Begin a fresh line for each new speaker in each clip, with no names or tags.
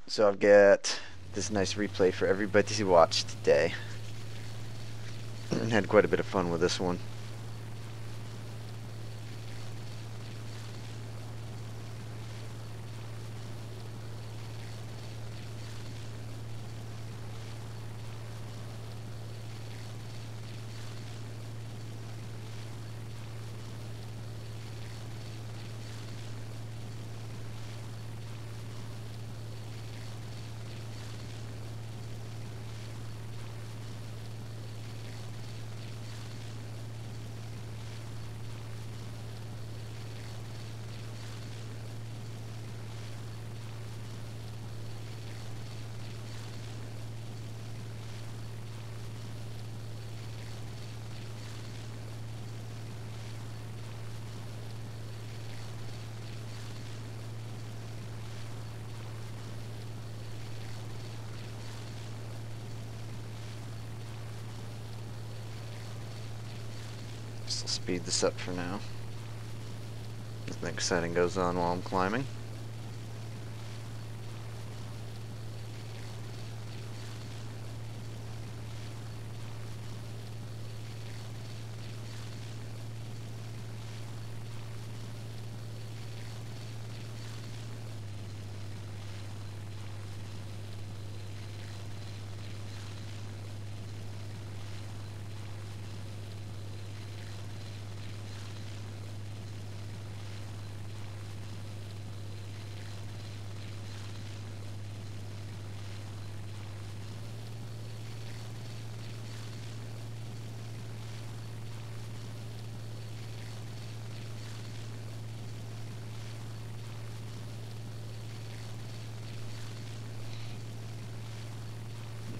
So I've got this nice replay for everybody to watch today. Had quite a bit of fun with this one. Just will speed this up for now. Nothing exciting goes on while I'm climbing.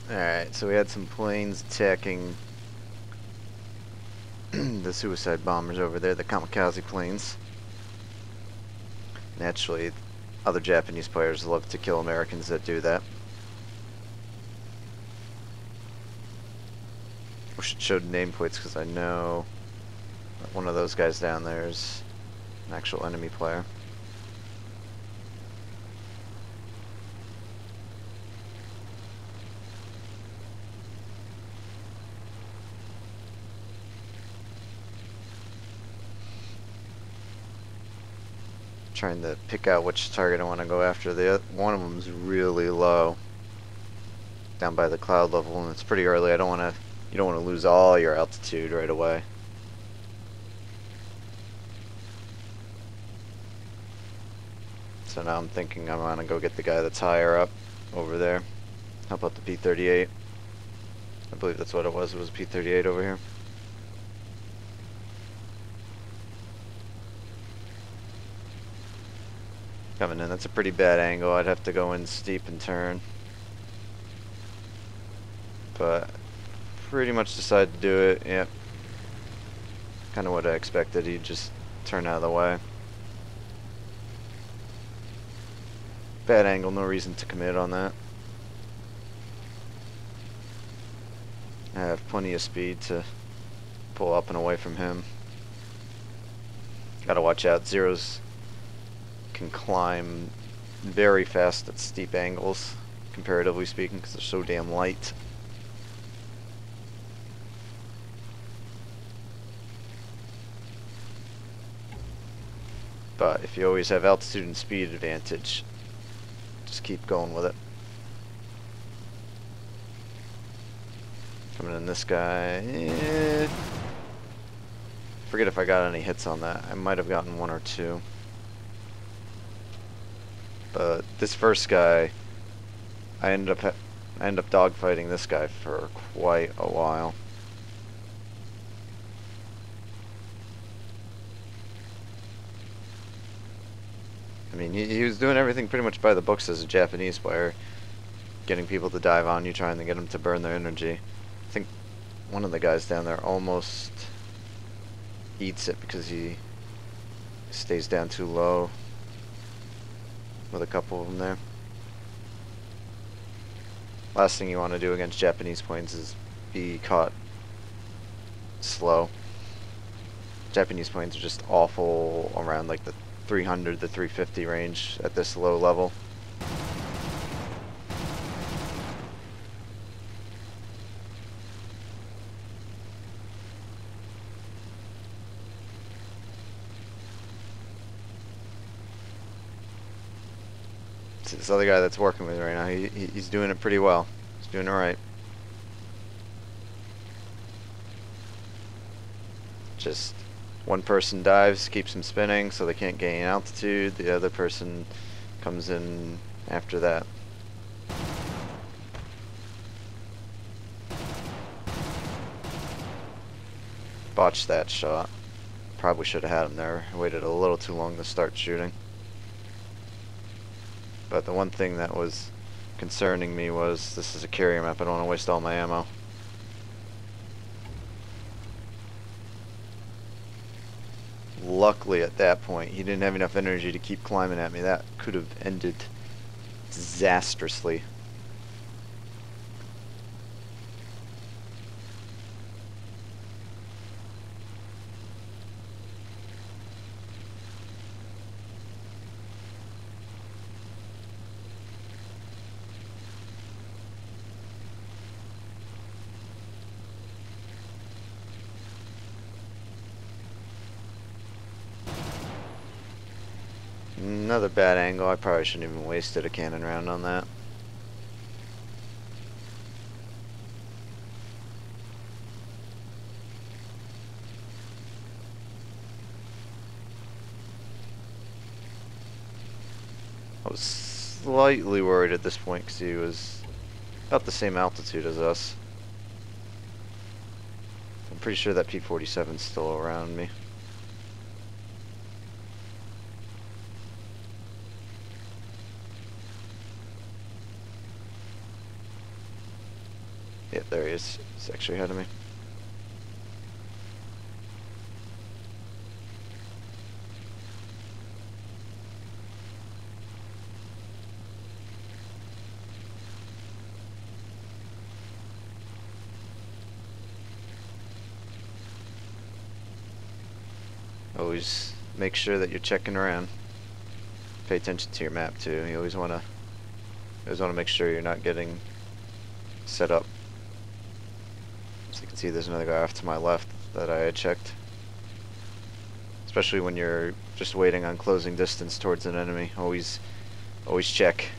Alright, so we had some planes attacking the suicide bombers over there, the kamikaze planes. Naturally, other Japanese players love to kill Americans that do that. Wish it showed nameplates because I know that one of those guys down there is an actual enemy player. Trying to pick out which target I want to go after. One of them is really low, down by the cloud level, and it's pretty early. You don't want to lose all your altitude right away. So now I'm thinking I want to go get the guy that's higher up over there. How about the P-38? I believe that's what it was. It was a P-38 over here. Coming in, that's a pretty bad angle. I'd have to go in steep and turn. But pretty much decided to do it. Yep. Kind of what I expected. He'd just turn out of the way. Bad angle, no reason to commit on that. I have plenty of speed to pull up and away from him. Gotta watch out. Zeros can climb very fast at steep angles, comparatively speaking, because they're so damn light. But if you always have altitude and speed advantage, just keep going with it. Coming in this guy. Forget if I got any hits on that. I might have gotten one or two. But this first guy, I end up dogfighting this guy for quite a while. I mean, he was doing everything pretty much by the books as a Japanese player, getting people to dive on you, trying to get them to burn their energy. I think one of the guys down there almost eats it because he stays down too low with a couple of them there. Last thing you want to do against Japanese planes is be caught slow. Japanese planes are just awful around like the 300 to 350 range at this low level. It's this other guy that's working with me right now. He's doing it pretty well. He's doing it right. Just one person dives, keeps them spinning so they can't gain altitude. The other person comes in after that. Botched that shot. Probably should have had him there. I waited a little too long to start shooting. But the one thing that was concerning me was this is a carrier map. I don't want to waste all my ammo. Luckily at that point he didn't have enough energy to keep climbing at me. That could have ended disastrously. Another bad angle. I probably shouldn't even wasted a cannon round on that. I was slightly worried at this point because he was about the same altitude as us. I'm pretty sure that P-47's still around me. Yeah, there he is. He's actually ahead of me. Always make sure that you're checking around. Pay attention to your map too. You always wanna make sure you're not getting set up. So you can see there's another guy off to my left that I had checked. Especially when you're just waiting on closing distance towards an enemy. Always check.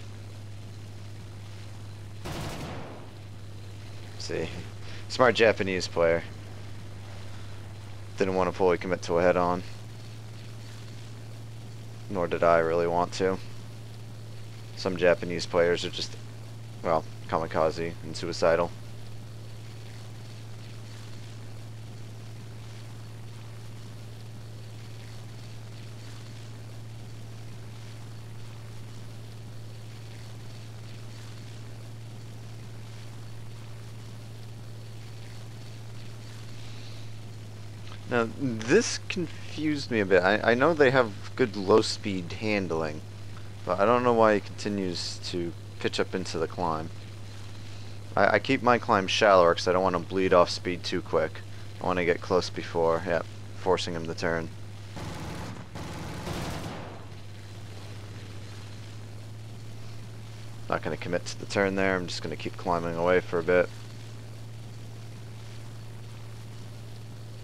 See, smart Japanese player. Didn't want to fully commit to a head-on. Nor did I really want to. Some Japanese players are just, well, kamikaze and suicidal. Now, this confused me a bit. I know they have good low-speed handling, but I don't know why he continues to pitch up into the climb. I keep my climb shallower because I don't want to bleed off speed too quick. I want to get close before, yeah, forcing him to turn. Not going to commit to the turn there. I'm just going to keep climbing away for a bit.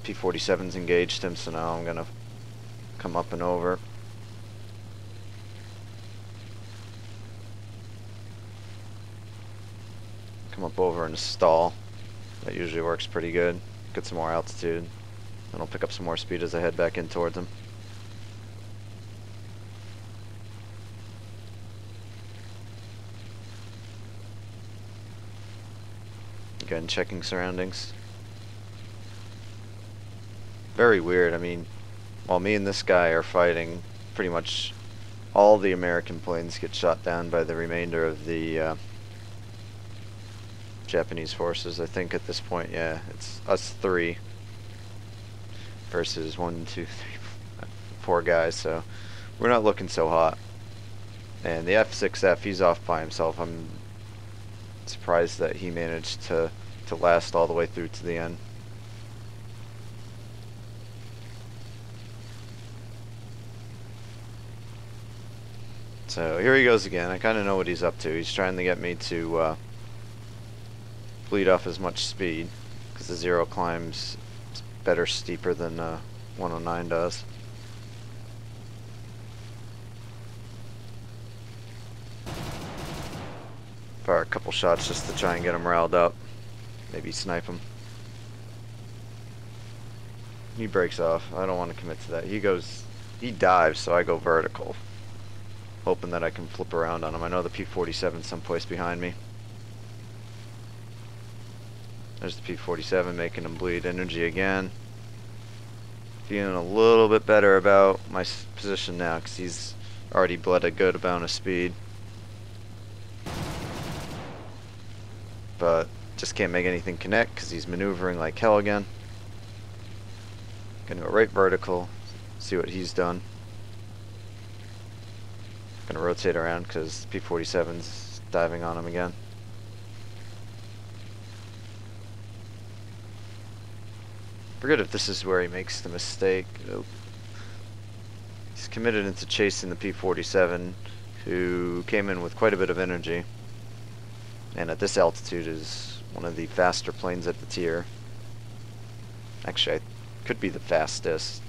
P-47's engaged him, so now I'm gonna come up and over. Come up over and stall. That usually works pretty good. Get some more altitude. Then I'll pick up some more speed as I head back in towards him. Again, checking surroundings. Very weird. I mean, while me and this guy are fighting, pretty much all the American planes get shot down by the remainder of the Japanese forces. I think at this point, yeah, it's us three versus 1, 2, 3, 4 guys, so we're not looking so hot. And the F6F, he's off by himself. I'm surprised that he managed to last all the way through to the end. So here he goes again. I kind of know what he's up to. He's trying to get me to bleed off as much speed because the zero climb's better steeper than 109 does. fire a couple shots just to try and get him riled up. Maybe snipe him. He breaks off. I don't want to commit to that. He dives, so I go vertical, hoping that I can flip around on him. I know the P-47's someplace behind me. There's the P-47 making him bleed energy again. Feeling a little bit better about my position now because he's already bled a good amount of speed. But just can't make anything connect because he's maneuvering like hell again. Gonna go right vertical, see what he's done. Gonna rotate around because P-47's diving on him again. Forget if this is where he makes the mistake. He's committed into chasing the P-47, who came in with quite a bit of energy, and at this altitude is one of the faster planes at the tier. Actually, I could be the fastest.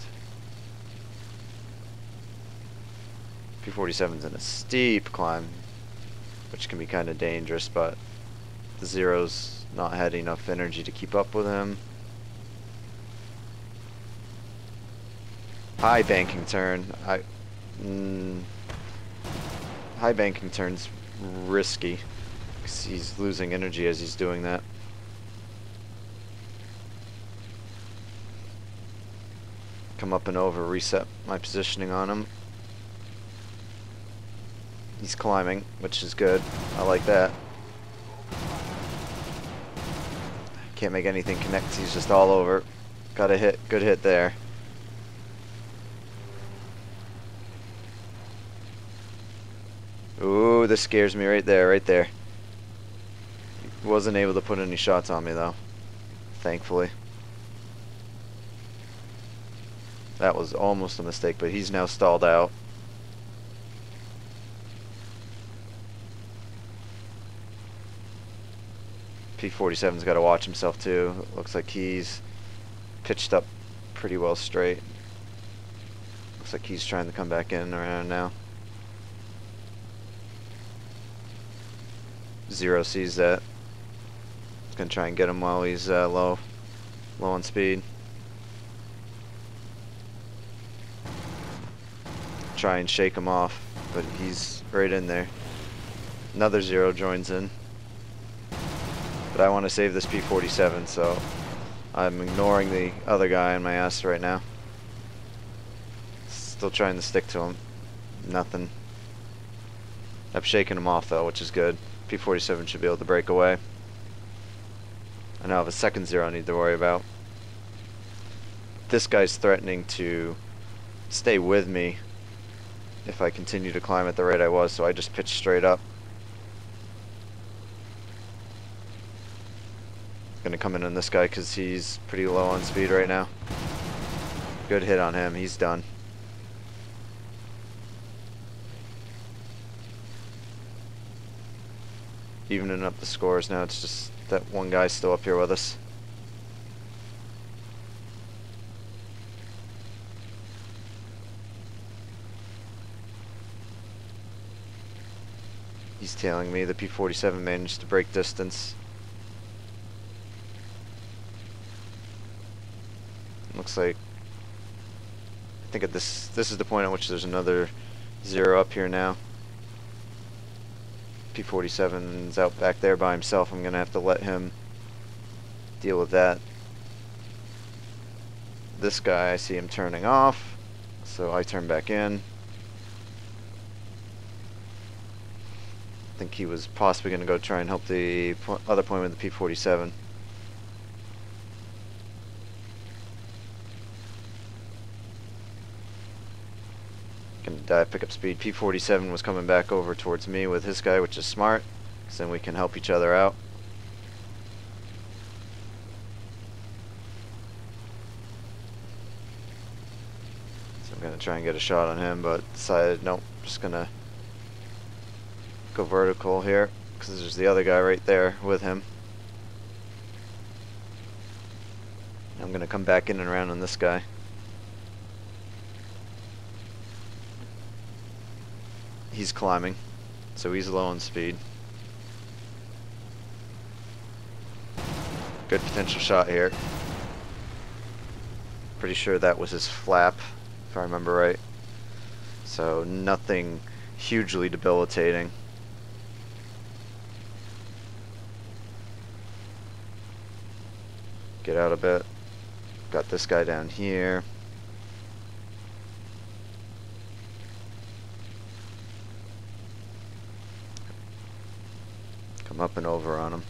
P-47's in a steep climb, which can be kind of dangerous, but the Zero's not had enough energy to keep up with him. High banking turn. High banking turn's risky because he's losing energy as he's doing that. Come up and over, reset my positioning on him. He's climbing, which is good. I like that. Can't make anything connect. He's just all over. Got a hit. Good hit there. Ooh, this scares me right there, right there. He wasn't able to put any shots on me though, thankfully. That was almost a mistake, but he's now stalled out. P-47's got to watch himself too. Looks like he's pitched up pretty well straight. Looks like he's trying to come back in around now. Zero sees that. He's gonna try and get him while he's low on speed. Try and shake him off, but he's right in there. Another Zero joins in. But I want to save this P-47, so I'm ignoring the other guy on my ass right now. Still trying to stick to him. Nothing. I've shaken him off though, which is good. P-47 should be able to break away. I now have a second Zero I need to worry about. This guy's threatening to stay with me if I continue to climb at the rate I was, so I just pitched straight up. Gonna come in on this guy because he's pretty low on speed right now. Good hit on him, he's done. Evening up the scores now, it's just that one guy's still up here with us. He's tailing me. The P-47 managed to break distance. Looks like, I think at this is the point at which there's another Zero up here now. P-47's out back there by himself. I'm gonna have to let him deal with that. This guy, I see him turning off, so I turn back in. I think he was possibly gonna go try and help the other point with the P-47. Gonna dive, pick up speed. P-47 was coming back over towards me with his guy, which is smart, because then we can help each other out. So I'm gonna try and get a shot on him, but decided nope, just gonna go vertical here, because there's the other guy right there with him. I'm gonna come back in and around on this guy. He's climbing, so he's low on speed. Good potential shot here. Pretty sure that was his flap, if I remember right. So nothing hugely debilitating. Get out a bit. Got this guy down here. Come up and over on him.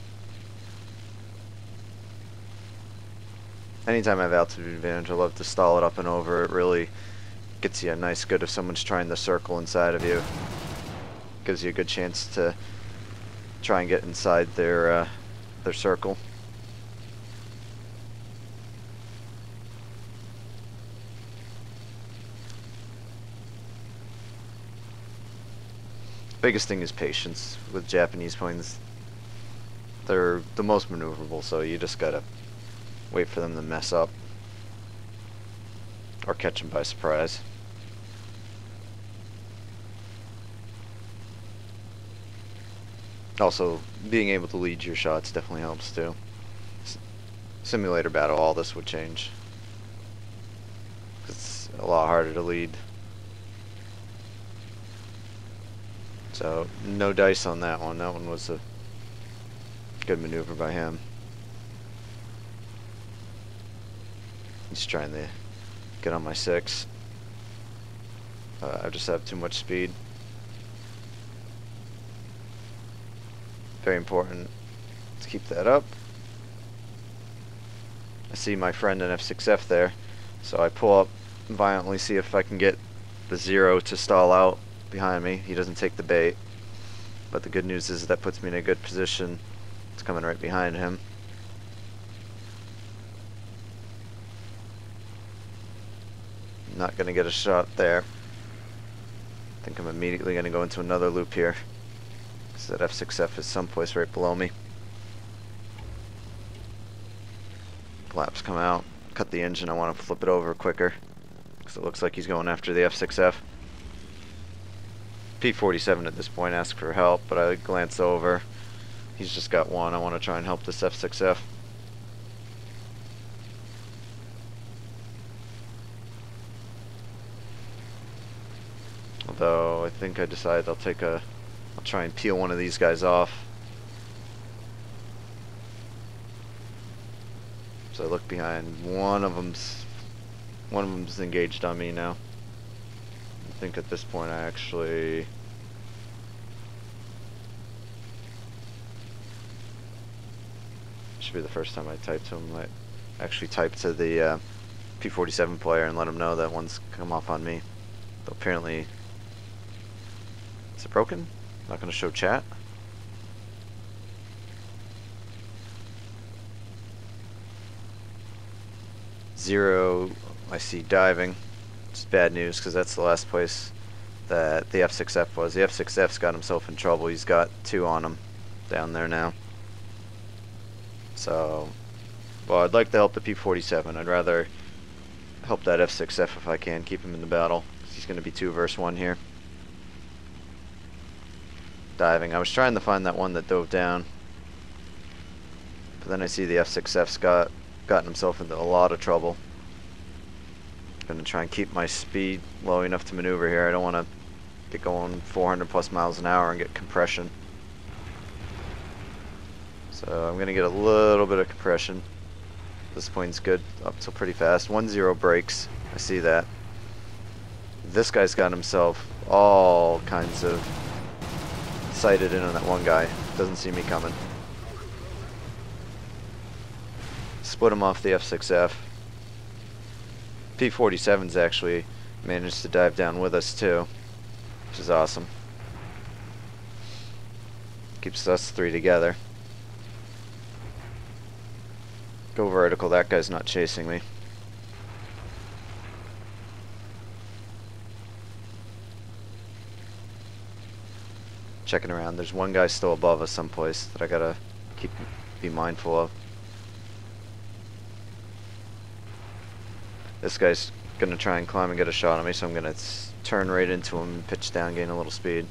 Anytime I have altitude advantage, I love to stall it up and over. It really gets you a nice good if someone's trying to circle inside of you. Gives you a good chance to try and get inside their circle. Biggest thing is patience with Japanese planes. They're the most maneuverable, so you just gotta wait for them to mess up or catch them by surprise. Also, being able to lead your shots definitely helps too. Simulator battle, all this would change. It's a lot harder to lead. So, no dice on that one. That one was a good maneuver by him. He's trying to get on my 6. I just have too much speed. Very important to keep that up. I see my friend in F6F there, so I pull up violently, see if I can get the 0 to stall out behind me. He doesn't take the bait, but the good news is that puts me in a good position. It's coming right behind him. Not gonna get a shot there. I think I'm immediately gonna go into another loop here, because that F6F is someplace right below me. Flaps come out. Cut the engine. I want to flip it over quicker, because it looks like he's going after the F6F. P-47 at this point asked for help, but I glance over. He's just got one. I want to try and help this F6F. Although I think I decided I'll try and peel one of these guys off. So I look behind. One of them's engaged on me now. I think at this point I actually should be the first time I type to him. I actually typed to the P-47 player and let him know that one's come off on me. Though apparently, is it broken? Not going to show chat. Zero, I see diving. It's bad news because that's the last place that the F6F was. The F6F's got himself in trouble. He's got 2 on him down there now. So, well, I'd like to help the P-47. I'd rather help that F6F if I can, keep him in the battle. He's going to be 2 versus 1 here. Diving. I was trying to find that one that dove down, but then I see the F6F's gotten himself into a lot of trouble. Gonna try and keep my speed low enough to maneuver here. I don't want to get going 400 plus miles an hour and get compression. So I'm gonna get a little bit of compression. This plane's good up till pretty fast. 1-0 brakes. I see that. This guy's got himself all kinds of sighted in on that one guy. Doesn't see me coming. Split him off the F6F. P-47's actually managed to dive down with us too, which is awesome. Keeps us 3 together. Go vertical, that guy's not chasing me. Checking around, there's one guy still above us someplace that I gotta be mindful of. This guy's gonna try and climb and get a shot on me, so I'm gonna turn right into him, pitch down, gain a little speed.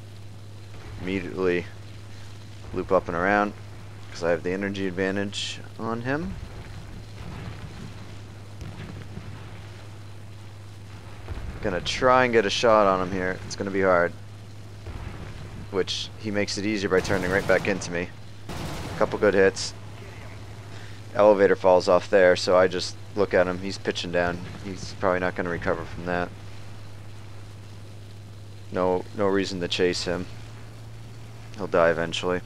Immediately loop up and around. because I have the energy advantage on him. Gonna try and get a shot on him here. It's gonna be hard. Which he makes it easier by turning right back into me. A couple good hits. Elevator falls off there, so I just look at him. He's pitching down. He's probably not gonna recover from that. No reason to chase him. He'll die eventually.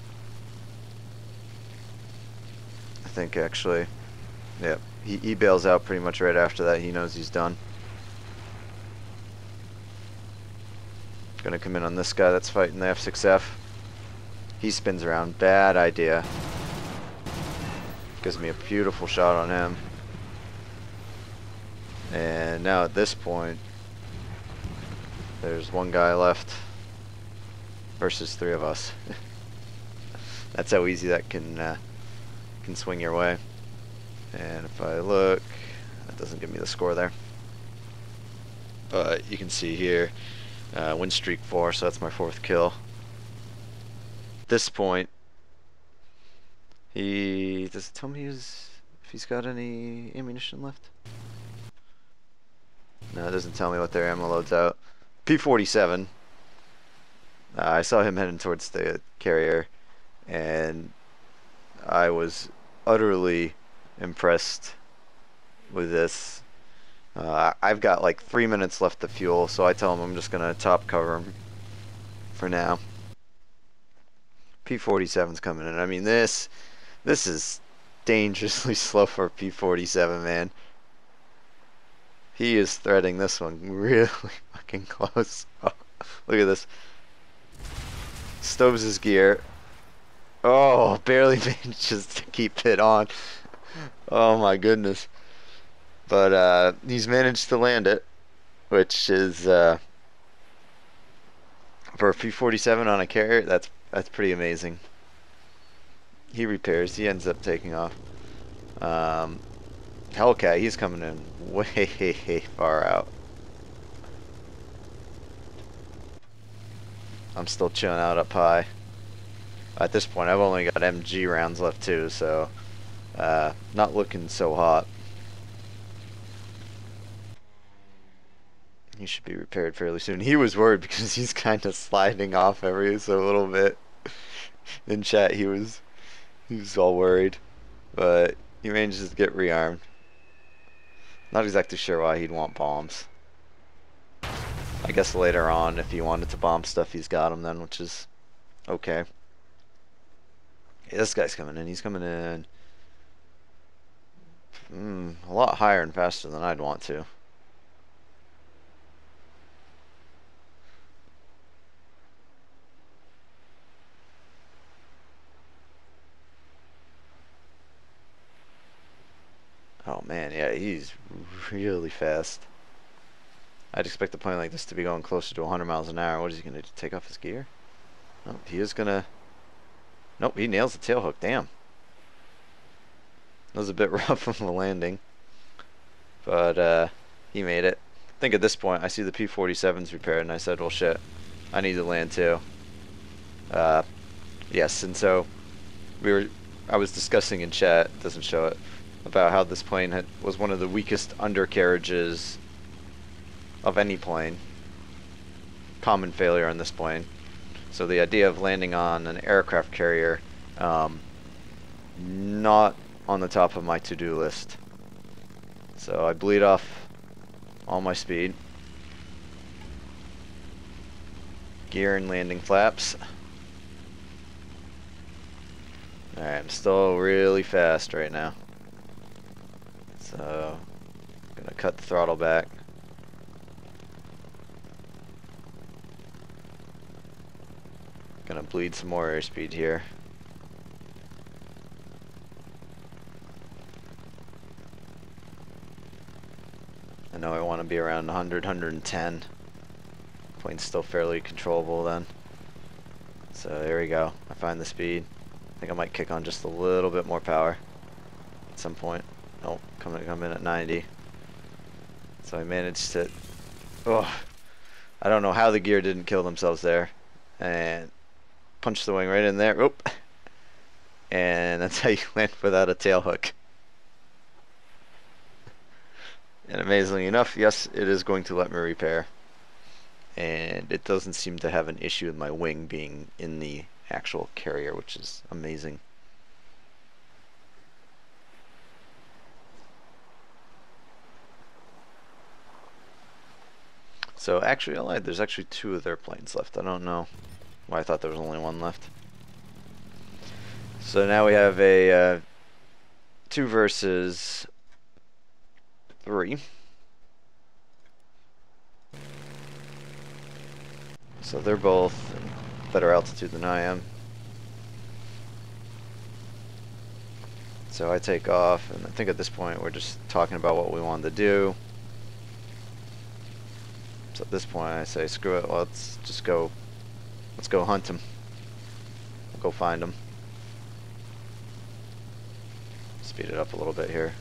I think actually. Yep. He bails out pretty much right after that. He knows he's done. Gonna come in on this guy that's fighting the F6F. He spins around. Bad idea. Gives me a beautiful shot on him. And now at this point, there's one guy left versus 3 of us. That's how easy that can swing your way. And if I look, that doesn't give me the score there. But you can see here, win streak 4, so that's my 4th kill. At this point, does it tell me if he's got any ammunition left? No, it doesn't tell me what their ammo load's out. P-47. I saw him heading towards the carrier, and I was utterly impressed with this. I've got like 3 minutes left of fuel, so I tell him I'm just gonna top cover him for now. P-47's coming in. I mean, this is dangerously slow for a P-47, man. He is threading this one really fucking close. Oh, look at this. Stoves his gear. Oh, barely manages to keep it on. Oh my goodness. But he's managed to land it, which is for a P-47 on a carrier, that's pretty amazing. He repairs. He ends up taking off. Hellcat, he's coming in way far out. I'm still chilling out up high. At this point, I've only got MG rounds left too, so not looking so hot. He should be repaired fairly soon. He was worried because he's kind of sliding off every so little bit. In chat, he was all worried, but he manages to get rearmed. Not exactly sure why he'd want bombs. I guess later on, if he wanted to bomb stuff, he's got them then, which is okay. Yeah, this guy's coming in. He's coming in a lot higher and faster than I'd want to. Oh man, yeah, he's really fast. I'd expect a plane like this to be going closer to 100 miles an hour. What is he gonna do? Take off his gear? Nope, he is gonna. Nope, he nails the tail hook. Damn. That was a bit rough on the landing, but he made it. I think at this point, I see the P-47's repaired, and I said, well, shit, I need to land too. Yes, and so I was discussing in chat. It doesn't show it. About how this plane was one of the weakest undercarriages of any plane. Common failure on this plane. So the idea of landing on an aircraft carrier, not on the top of my to-do list. So I bleed off all my speed. Gear and landing flaps. Alright, I'm still really fast right now. So, I'm gonna cut the throttle back. Gonna bleed some more airspeed here. I know I want to be around 100, 110. Plane's still fairly controllable then. So there we go. I find the speed. I think I might kick on just a little bit more power at some point. Nope, come in at 90. So I managed to. Oh, I don't know how the gear didn't kill themselves there, and punch the wing right in there. Oop. and that's how you land without a tail hook. And amazingly enough, yes, it is going to let me repair. And it doesn't seem to have an issue with my wing being in the actual carrier, which is amazing. So actually, I lied. There's actually 2 of their planes left. I don't know why I thought there was only 1 left. So now we have a 2 versus 3. So they're both in better altitude than I am. So I take off, and I think at this point we're just talking about what we wanted to do. So at this point I say, screw it, let's just go, let's go hunt him. We'll go find him. Speed it up a little bit here.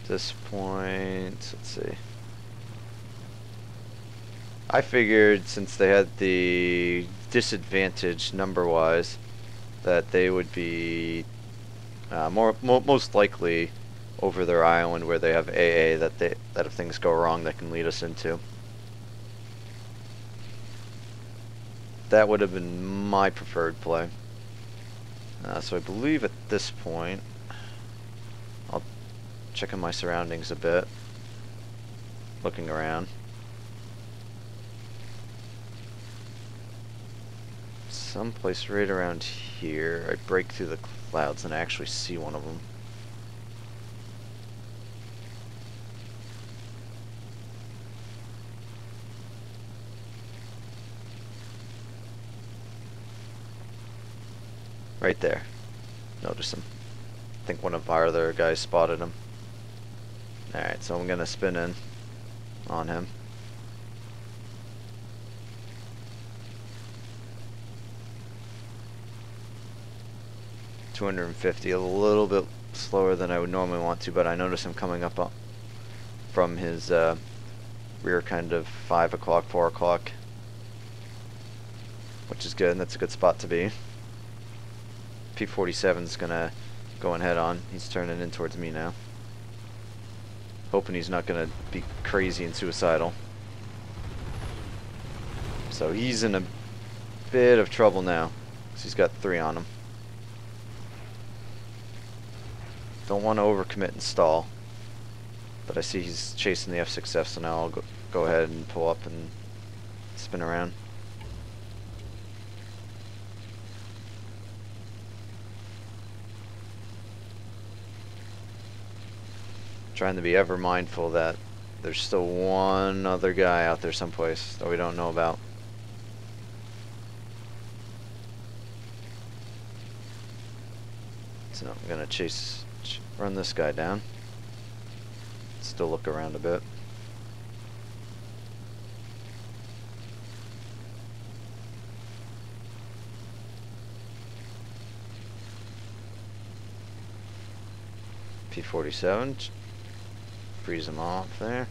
At this point, let's see. I figured since they had the disadvantage number-wise that they would be most likely over their island where they have AA that if things go wrong that can lead us into. That would have been my preferred play. So I believe at this point I'll check on my surroundings a bit, looking around. Someplace right around here, I break through the clouds and I actually see one of them. Right there. Notice him. I think one of our other guys spotted him. Alright, so I'm gonna spin in on him. $250, a little bit slower than I would normally want to, but I notice him coming up from his rear kind of 5 o'clock, 4 o'clock, which is good, and that's a good spot to be. P-47's gonna go in head on. He's turning in towards me now. Hoping he's not gonna be crazy and suicidal. So he's in a bit of trouble now, because he's got 3 on him. Don't want to overcommit and stall, but I see he's chasing the F6F, so now I'll go ahead and pull up and spin around. Trying to be ever mindful that there's still one other guy out there someplace that we don't know about. So I'm gonna run this guy down. Still look around a bit. P-47. Freeze him off there.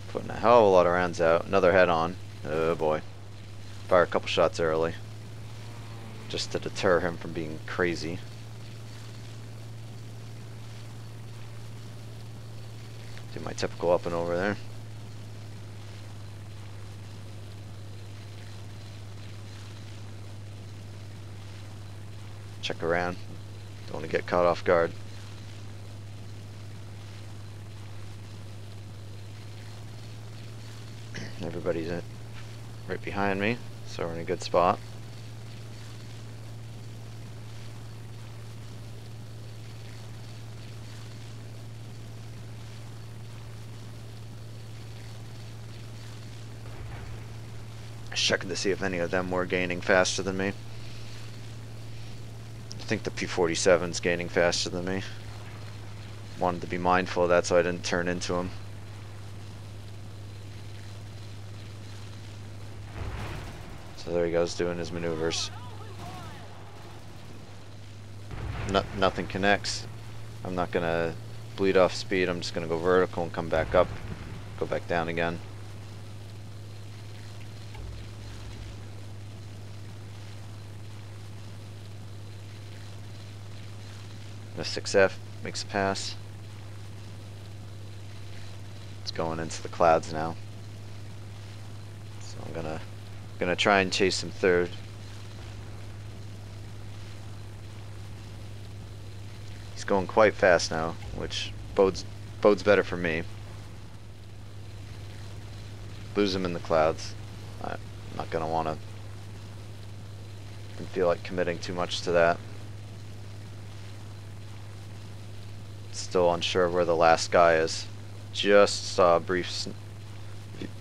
Putting a hell of a lot of rounds out. Another head on. Oh boy. Fire a couple shots early. Just to deter him from being crazy. Do my typical up and over there. Check around. Don't want to get caught off guard. Everybody's right behind me, so we're in a good spot. Checking to see if any of them were gaining faster than me. I think the P-47's gaining faster than me. Wanted to be mindful of that so I didn't turn into him. So there he goes, doing his maneuvers. Nothing connects. I'm not gonna bleed off speed. I'm just gonna go vertical and come back up, go back down again. The 6F makes a pass. It's going into the clouds now. So I'm gonna try and chase him third. He's going quite fast now, which bodes better for me. Lose him in the clouds. I'm not gonna wanna feel like committing too much to that. Still unsure of where the last guy is. Just saw a brief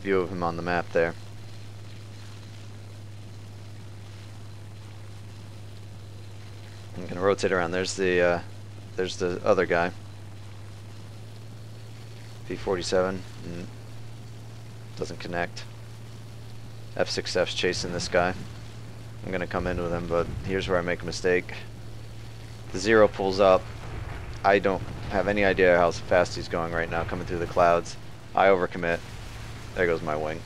view of him on the map there. I'm gonna rotate around. There's the other guy. P-47 doesn't connect. F6F's chasing this guy. I'm gonna come in with him, but here's where I make a mistake. The 0 pulls up. I don't have any idea how fast he's going right now, coming through the clouds. I overcommit. There goes my wing.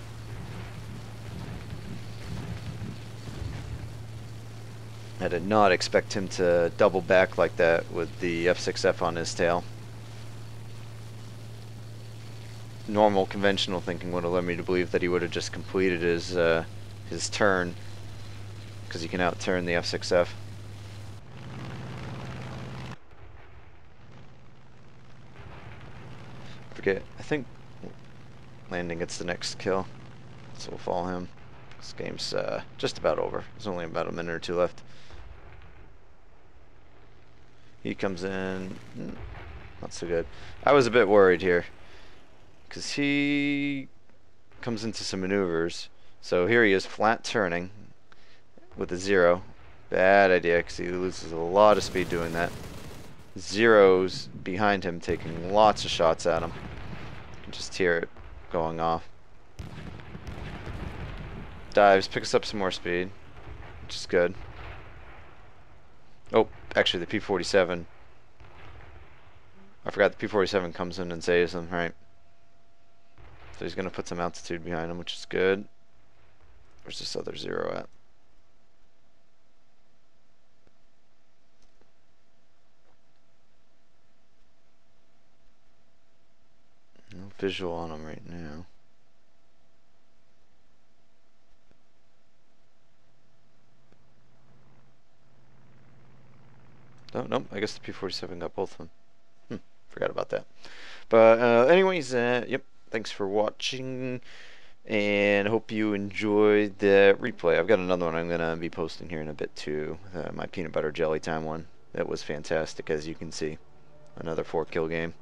I did not expect him to double back like that with the F6F on his tail. Normal conventional thinking would have led me to believe that he would have just completed his turn, because he can out-turn the F6F. Forget, I think landing gets the next kill, so we'll follow him. This game's just about over. There's only about a minute or two left. He comes in, not so good. I was a bit worried here, because he comes into some maneuvers. So here he is, flat turning with a 0. Bad idea, because he loses a lot of speed doing that. 0's behind him, taking lots of shots at him. You can just hear it going off. Dives, picks up some more speed, which is good. Oh, actually the P-47. I forgot the P-47 comes in and saves him, right? So he's going to put some altitude behind him, which is good. Where's this other 0 at? No visual on him right now. Oh, nope, I guess the P-47 got both of them. Forgot about that. But anyways, yep, thanks for watching, and hope you enjoyed the replay. I've got another one I'm going to be posting here in a bit too, my peanut butter jelly time one. That was fantastic, as you can see. Another 4-kill game.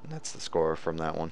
And that's the score from that one.